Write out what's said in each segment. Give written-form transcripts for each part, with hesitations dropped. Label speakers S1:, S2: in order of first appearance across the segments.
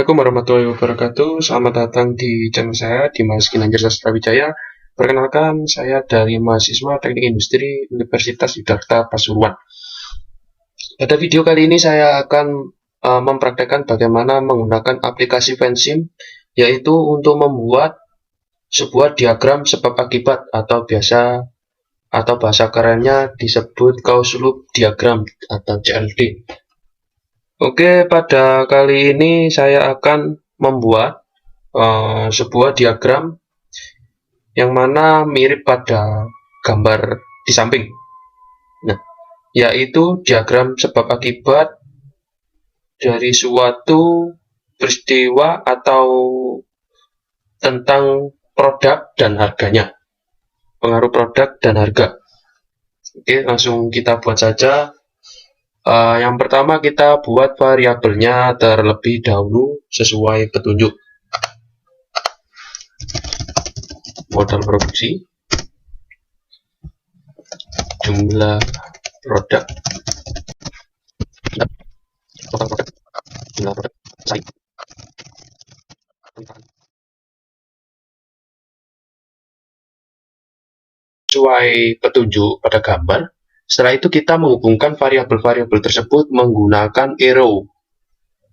S1: Assalamualaikum warahmatullahi wabarakatuh. Selamat datang di channel saya, Dimas Ginanjar Sastrawijaya. Perkenalkan, saya dari mahasiswa Teknik Industri Universitas Yudharta Pasuruan. Pada video kali ini saya akan mempraktekkan bagaimana menggunakan aplikasi Vensim, yaitu untuk membuat sebuah diagram sebab akibat atau bahasa kerennya disebut closed loop diagram atau CLD. Oke, pada kali ini saya akan membuat sebuah diagram yang mana mirip pada gambar di samping. Nah, yaitu diagram sebab akibat dari suatu peristiwa atau tentang produk dan harganya. Pengaruh produk dan harga. Oke, langsung kita buat saja. Yang pertama kita buat variabelnya terlebih dahulu sesuai petunjuk. Modal produksi, jumlah produk, total produk, jumlah produk, saing, sesuai petunjuk pada gambar. Setelah itu kita menghubungkan variabel-variabel tersebut menggunakan arrow,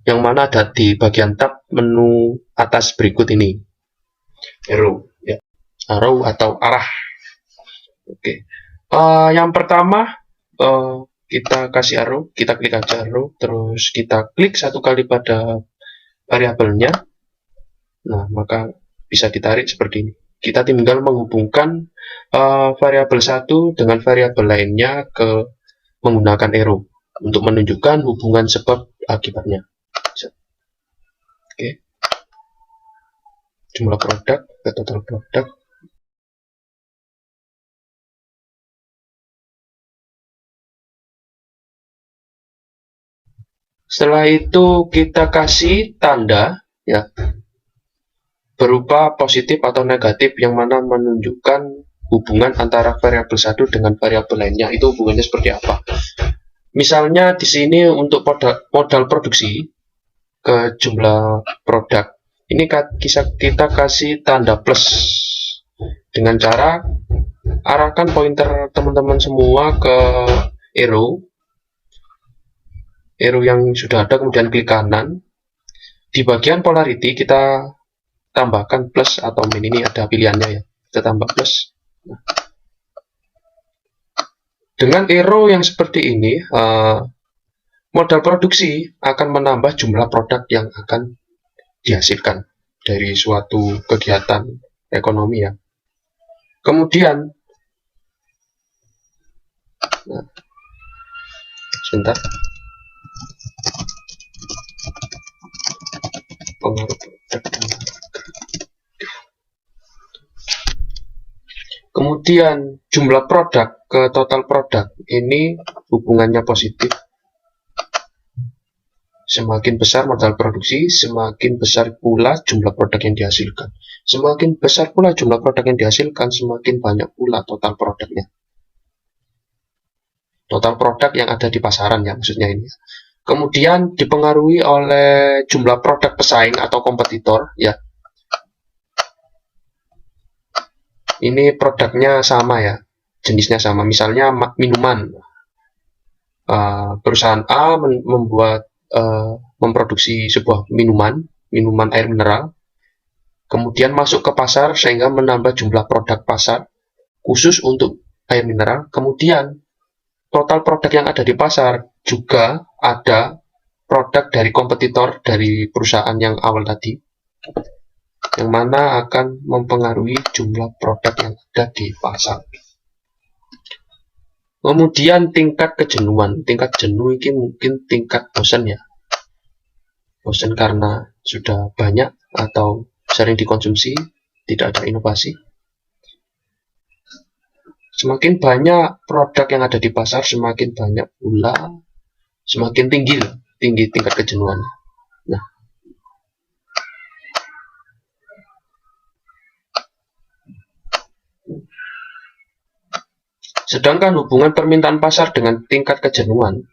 S1: yang mana ada di bagian tab menu atas berikut ini. Arrow, ya. Arrow atau arah. Oke. Yang pertama kita kasih arrow, kita klik aja arrow, terus kita klik satu kali pada variabelnya. Nah, maka bisa ditarik seperti ini. Kita tinggal menghubungkan variabel satu dengan variabel lainnya menggunakan arrow untuk menunjukkan hubungan sebab akibatnya. Oke. Jumlah produk ke total produk. Setelah itu kita kasih tanda, ya, berupa positif atau negatif, yang mana menunjukkan hubungan antara variabel satu dengan variabel lainnya. Itu hubungannya seperti apa? Misalnya di sini untuk modal produksi ke jumlah produk, ini kita kasih tanda plus dengan cara arahkan pointer teman-teman semua ke arrow yang sudah ada, kemudian klik kanan. Di bagian polarity kita tambahkan plus atau min, ini ada pilihannya ya, kita tambah plus. Nah, dengan arrow yang seperti ini, modal produksi akan menambah jumlah produk yang akan dihasilkan dari suatu kegiatan ekonomi ya. Kemudian, nah, sebentar, pengaruh produk dan kemudian jumlah produk ke total produk, ini hubungannya positif. Semakin besar modal produksi, semakin besar pula jumlah produk yang dihasilkan. Semakin besar pula jumlah produk yang dihasilkan, semakin banyak pula total produknya. Total produk yang ada di pasaran ya, maksudnya ini. Kemudian dipengaruhi oleh jumlah produk pesaing atau kompetitor ya. Ini produknya sama ya, jenisnya sama. Misalnya minuman, perusahaan A memproduksi sebuah minuman air mineral, kemudian masuk ke pasar sehingga menambah jumlah produk pasar khusus untuk air mineral. Kemudian total produk yang ada di pasar juga ada produk dari kompetitor dari perusahaan yang awal tadi, yang mana akan mempengaruhi jumlah produk yang ada di pasar. Kemudian tingkat kejenuhan. Tingkat jenuh ini mungkin tingkat bosan ya. Bosan karena sudah banyak atau sering dikonsumsi, tidak ada inovasi. Semakin banyak produk yang ada di pasar, semakin banyak pula, semakin tinggi tingkat kejenuhan. Nah, sedangkan hubungan permintaan pasar dengan tingkat kejenuhan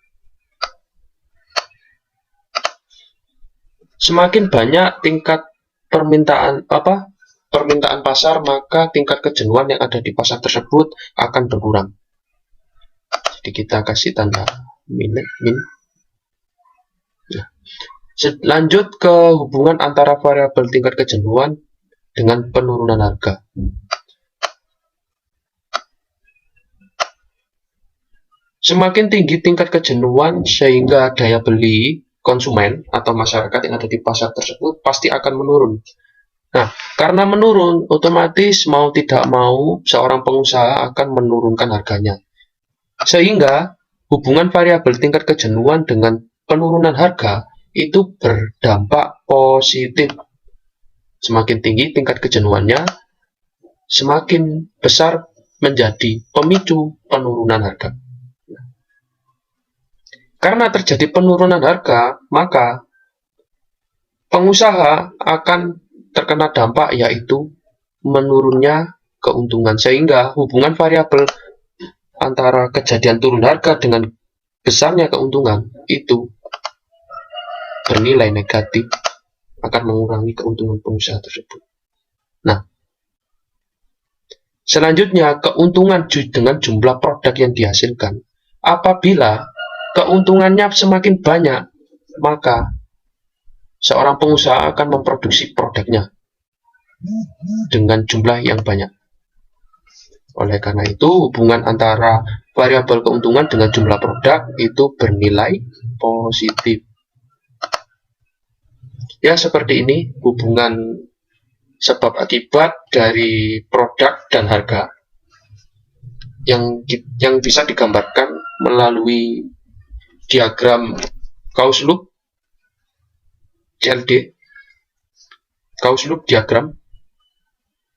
S1: Semakin banyak tingkat permintaan pasar, maka tingkat kejenuhan yang ada di pasar tersebut akan berkurang. Jadi kita kasih tanda min. Nah, lanjut ke hubungan antara variabel tingkat kejenuhan dengan penurunan harga. Semakin tinggi tingkat kejenuhan sehingga daya beli konsumen atau masyarakat yang ada di pasar tersebut pasti akan menurun. Nah, karena menurun, otomatis mau tidak mau seorang pengusaha akan menurunkan harganya. Sehingga hubungan variabel tingkat kejenuhan dengan penurunan harga itu berdampak positif. Semakin tinggi tingkat kejenuhannya, semakin besar menjadi pemicu penurunan harga. Karena terjadi penurunan harga, maka pengusaha akan terkena dampak, yaitu menurunnya keuntungan. Sehingga hubungan variabel antara kejadian turun harga dengan besarnya keuntungan itu bernilai negatif, akan mengurangi keuntungan pengusaha tersebut. Nah, selanjutnya keuntungan dengan jumlah produk yang dihasilkan. Apabila keuntungannya semakin banyak, maka seorang pengusaha akan memproduksi produknya dengan jumlah yang banyak. Oleh karena itu, hubungan antara variabel keuntungan dengan jumlah produk itu bernilai positif. Ya, seperti ini hubungan sebab akibat dari produk dan harga yang bisa digambarkan melalui diagram Gauss-Loops CLD, Gauss-Loops diagram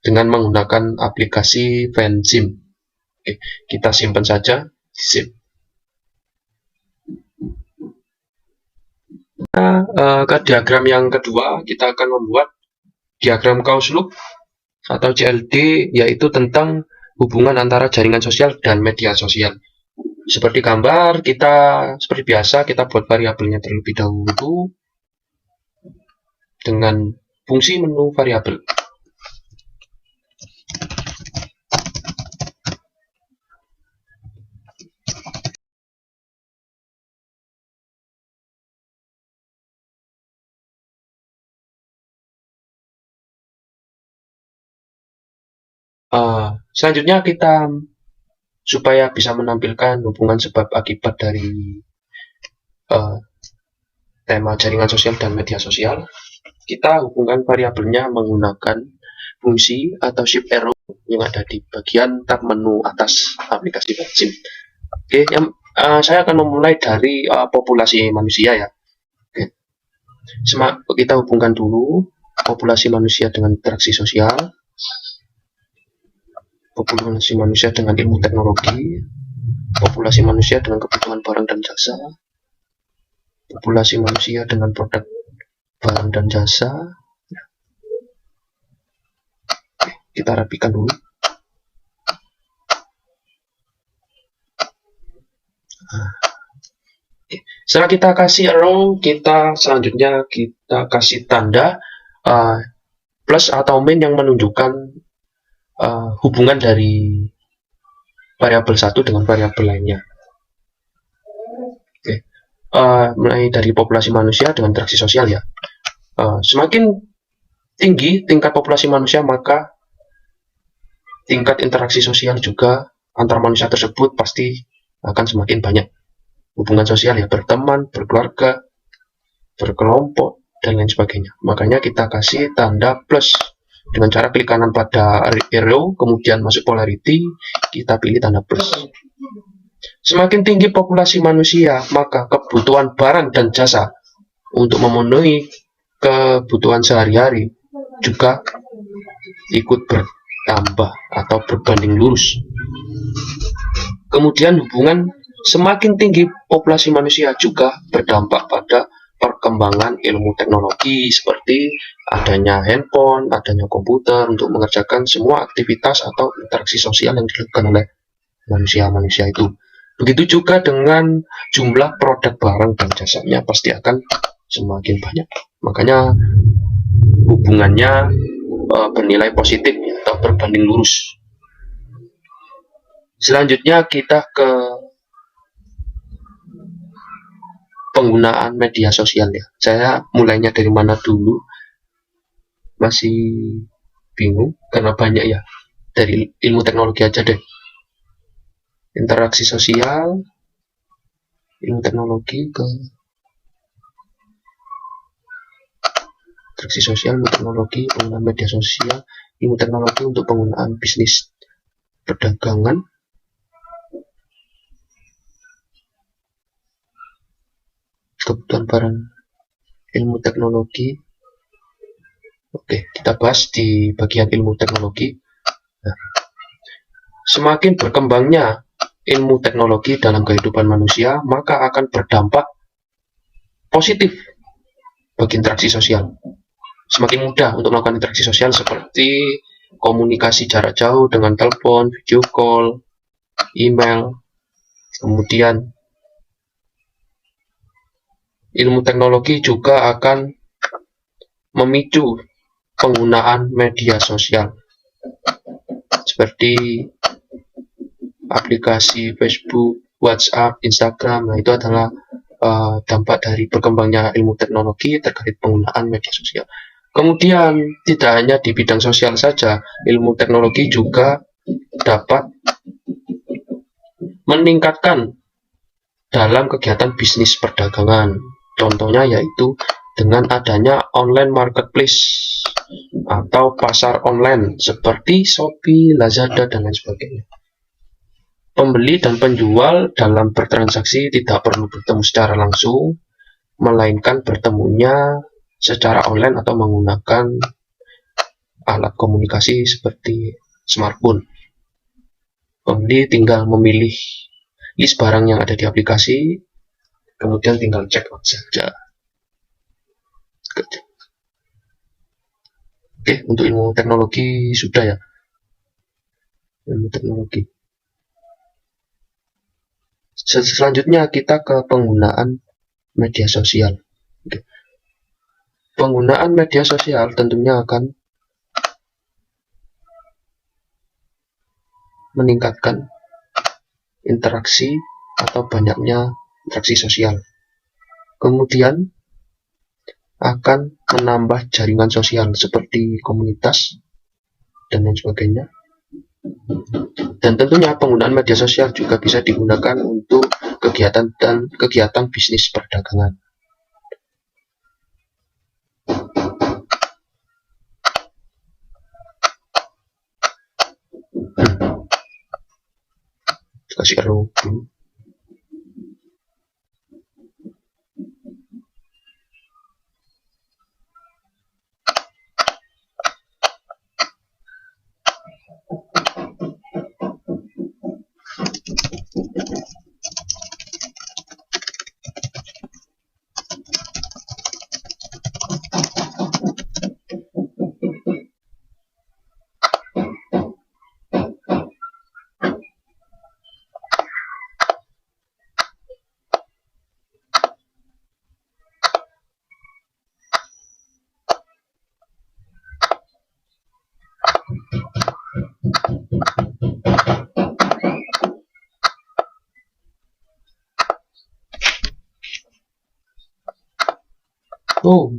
S1: dengan menggunakan aplikasi Vensim. Oke, kita simpan saja di zip. Nah, ke diagram yang kedua kita akan membuat diagram Gauss-Loops atau CLD, yaitu tentang hubungan antara jaringan sosial dan media sosial. Seperti gambar, seperti biasa kita buat variabelnya terlebih dahulu dengan fungsi menu variabel. Selanjutnya supaya bisa menampilkan hubungan sebab akibat dari tema jaringan sosial dan media sosial, kita hubungkan variabelnya menggunakan fungsi atau shift arrow yang ada di bagian tab menu atas aplikasi Vensim. Oke, saya akan memulai dari populasi manusia ya. Oke. Kita hubungkan dulu populasi manusia dengan interaksi sosial, populasi manusia dengan ilmu teknologi, populasi manusia dengan kebutuhan barang dan jasa, populasi manusia dengan produk barang dan jasa. Oke, kita rapikan dulu. Oke. Setelah kita kasih arrow, selanjutnya kita kasih tanda plus atau min yang menunjukkan hubungan dari variabel satu dengan variabel lainnya. Oke. Mulai dari populasi manusia dengan interaksi sosial ya. Semakin tinggi tingkat populasi manusia, maka tingkat interaksi sosial juga antar manusia tersebut pasti akan semakin banyak. Hubungan sosial ya, berteman, berkeluarga, berkelompok, dan lain sebagainya. Makanya kita kasih tanda plus dengan cara klik kanan pada arrow, kemudian masuk polarity, kita pilih tanda plus. Semakin tinggi populasi manusia, maka kebutuhan barang dan jasa untuk memenuhi kebutuhan sehari-hari juga ikut bertambah atau berbanding lurus. Kemudian hubungan semakin tinggi populasi manusia juga berdampak pada perkembangan ilmu teknologi, seperti adanya handphone, adanya komputer untuk mengerjakan semua aktivitas atau interaksi sosial yang dilakukan oleh manusia-manusia itu. Begitu juga dengan jumlah produk barang dan jasanya pasti akan semakin banyak. Makanya hubungannya bernilai positif atau berbanding lurus. Selanjutnya kita ke penggunaan media sosial ya. Saya mulainya dari mana dulu? Masih bingung karena banyak ya. Dari ilmu teknologi aja deh. Interaksi sosial, ilmu teknologi ke interaksi sosial, ilmu teknologi, penggunaan media sosial, ilmu teknologi untuk penggunaan bisnis perdagangan, kebutuhan barang, ilmu teknologi. Oke, kita bahas di bagian ilmu teknologi. Nah, semakin berkembangnya ilmu teknologi dalam kehidupan manusia, maka akan berdampak positif bagi interaksi sosial. Semakin mudah untuk melakukan interaksi sosial seperti komunikasi jarak jauh dengan telepon, video call, email. Kemudian ilmu teknologi juga akan memicu penggunaan media sosial seperti aplikasi Facebook, WhatsApp, Instagram. Nah, itu adalah dampak dari berkembangnya ilmu teknologi terkait penggunaan media sosial. Kemudian tidak hanya di bidang sosial saja, ilmu teknologi juga dapat meningkatkan dalam kegiatan bisnis perdagangan. Contohnya yaitu dengan adanya online marketplace atau pasar online seperti Shopee, Lazada, dan lain sebagainya. Pembeli dan penjual dalam bertransaksi tidak perlu bertemu secara langsung, melainkan bertemunya secara online atau menggunakan alat komunikasi seperti smartphone. Pembeli tinggal memilih list barang yang ada di aplikasi, kemudian tinggal check out saja. Oke, untuk ilmu teknologi sudah ya. Ilmu teknologi. Selanjutnya kita ke penggunaan media sosial. Oke. Penggunaan media sosial tentunya akan meningkatkan interaksi atau banyaknya interaksi sosial. Kemudian akan menambah jaringan sosial seperti komunitas dan lain sebagainya. Dan tentunya penggunaan media sosial juga bisa digunakan untuk kegiatan bisnis perdagangan. Kasih arrow dulu. Oh,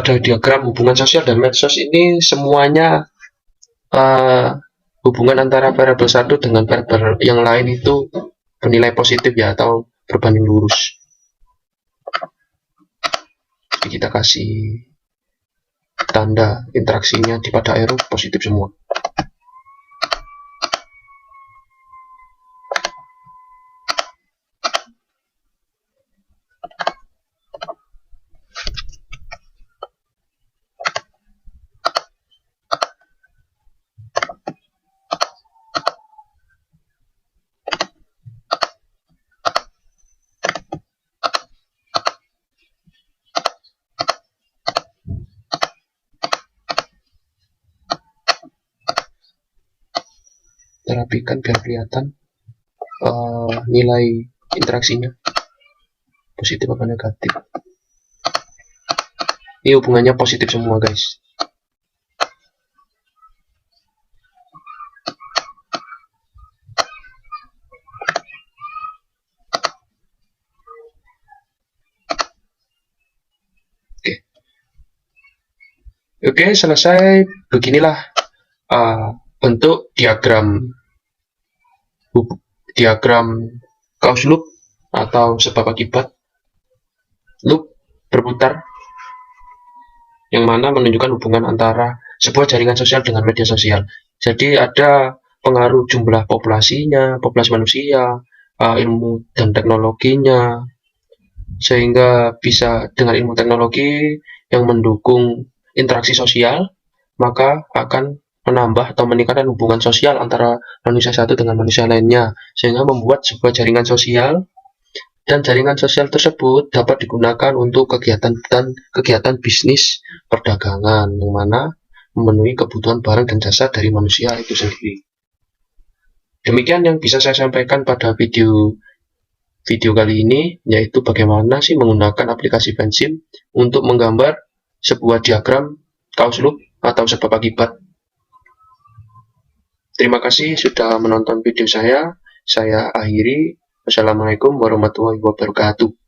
S1: pada diagram hubungan sosial dan medsos ini semuanya hubungan antara variabel satu dengan variabel yang lain itu bernilai positif ya atau berbanding lurus. Jadi kita kasih tanda interaksinya di pada arrow positif semua. kita rapikan biar kelihatan nilai interaksinya positif apa negatif. Ini hubungannya positif semua guys. Oke, selesai. Beginilah bentuk diagram Gauss loop atau sebab akibat loop berputar, yang mana menunjukkan hubungan antara sebuah jaringan sosial dengan media sosial. Jadi ada pengaruh jumlah populasinya, populasi manusia, ilmu dan teknologinya, sehingga bisa dengan ilmu teknologi yang mendukung interaksi sosial, maka akan menambah atau meningkatkan hubungan sosial antara manusia satu dengan manusia lainnya, sehingga membuat sebuah jaringan sosial, dan jaringan sosial tersebut dapat digunakan untuk kegiatan bisnis perdagangan, yang mana memenuhi kebutuhan barang dan jasa dari manusia itu sendiri. Demikian yang bisa saya sampaikan pada video kali ini, yaitu bagaimana sih menggunakan aplikasi Vensim untuk menggambar sebuah diagram Gauss loop atau sebab akibat. Terima kasih sudah menonton video saya. Saya akhiri. Wassalamualaikum warahmatullahi wabarakatuh.